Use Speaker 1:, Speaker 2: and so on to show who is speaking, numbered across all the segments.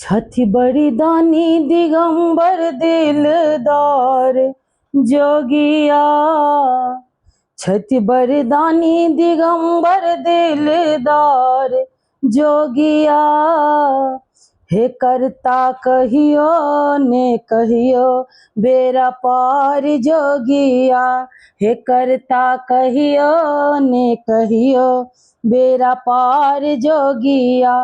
Speaker 1: छथि बड़ी दानी दिगंबर दिलदार जोगिया। छथि बड़ी दानी दिगंबर दिलदार जोगिया। हे करता कहियो ने कहियो बेरा पार जोगिया। हे करता कहियो ने कहियो बेरा पार जोगिया।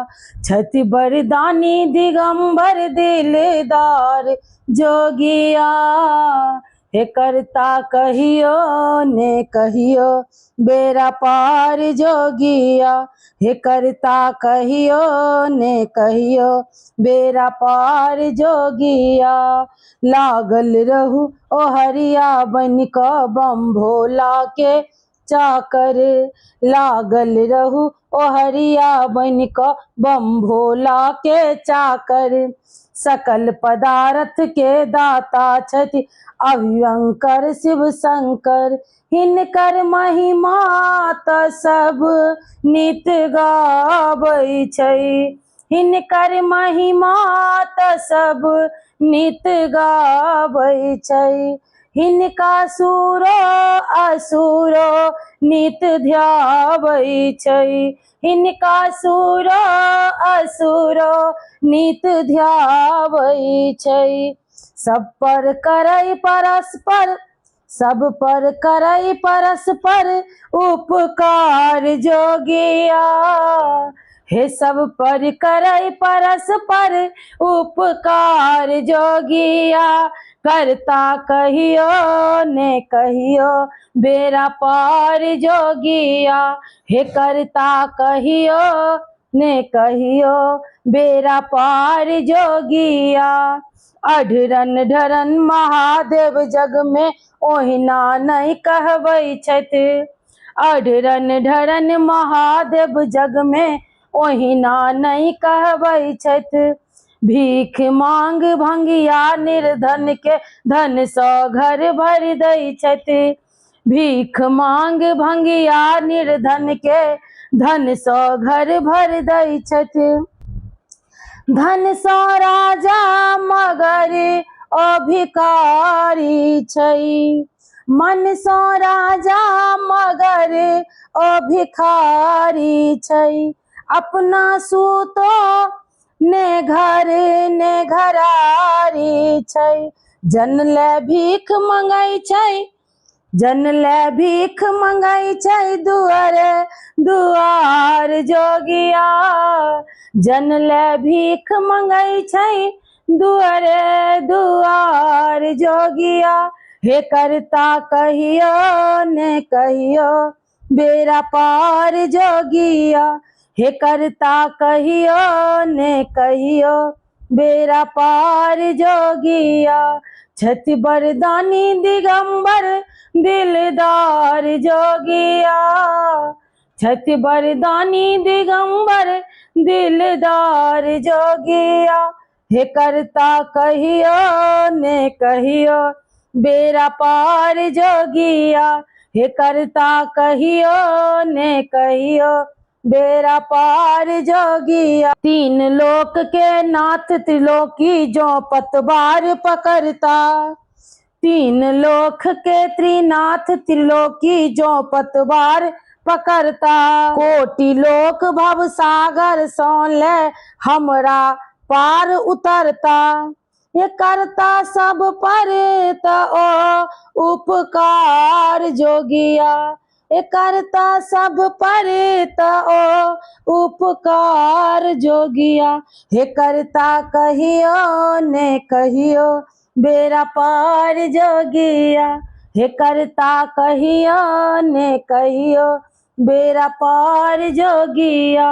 Speaker 1: छथि बरदानी दिगंबर दिलदार जोगिया। हे करता कहियो ने कहियो बेरा पार जोगिया। हे करता कहियो ने कहियो बेरा पार जोगिया। लागल रहू ओ हरिया बन क बम भोला के चाकर। लागल रहू ओ हरिया बन क बम भोला के चाकर। सकल पदार्थ के दाता छथि अभयंकर शिव शंकर। हिनकर महिमा त सब नित गाबै छै। हिनकर महिमा त सब नित गाबै छै। हिनका सुरो असुरो नित ध्याबै छै। हिनका सुरो असुरो नित ध्याबै छै। सब पर करै परस्पर सब पर करै परस्पर उपकार जोगिया। हे सब पर करै परस्पर उपकार जोगिया। करता कहियो ने कहियो बेरा पार जोगिया। हे करता कहियो ने कहियो बेरा पार जोगिया। अढरन ढरन महादेव जग में ओहिना नहीं कहबै छथि। अढरन ढरन महादेव जग में ओहिना नहीं कहबै छथि। भीख मांग भंगिया निर्धन के धन सौ घर भर दै छथि। भीख मांग भंगिया निर्धन के धन सौ घर भर दै छथि। धन सौ राजा मगर ओ भिखारी छै। मन सौ राजा मगर ओ भिखारी छै। अपना सूतो ने घर ने घरारी छै। जन ले भीख मंगै छै जन ले भीख मंगै छै दुआरे दुआर जोगिया। जन ले भीख मंगै छै दुआरे दुआर जोगिया। हे करता कहियो ने कहियो बेरा पार जोगिया। हे करता कहियो ने कहियो बेरा पार जोगिया। छथि बरदानी दिगंबर दिलदार जोगिया। छथि बरदानी दिगंबर दिलदार जोगिया। हे करता कहियो ने कहियो बेरा पार जोगिया। हे करता कहियो ने कहियो बेरा पार जोगिया। तीन लोक के नाथ त्रिलोकी जो पतवार पकड़ता। तीन लोक के त्रिनाथ त्रिलोकी जो पतवार पकड़ता। कोटि लोक भव सागर सौ ले हमरा पार उतरता। ये करता सब पर त ओ उपकार जोगिया। ये करता सब पर त ओ उपकार जोगिया। हे करता कहियो ने कहियो बेरा पार जोगिया। हे करता कहियो ने कहियो बेरा पार जोगिया।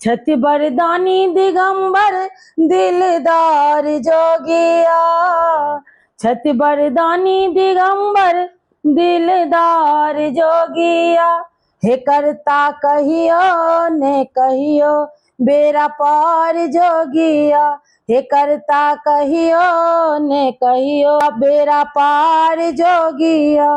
Speaker 1: छथि बरदानी दिगंबर दिलदार जोगिया। छथि बरदानी दिगंबर दिलदार जोगिया। हे करता कहियो ने कहियो बेरा पार जोगिया। हे करता कहियो ने कहियो बेरा पार जोगिया।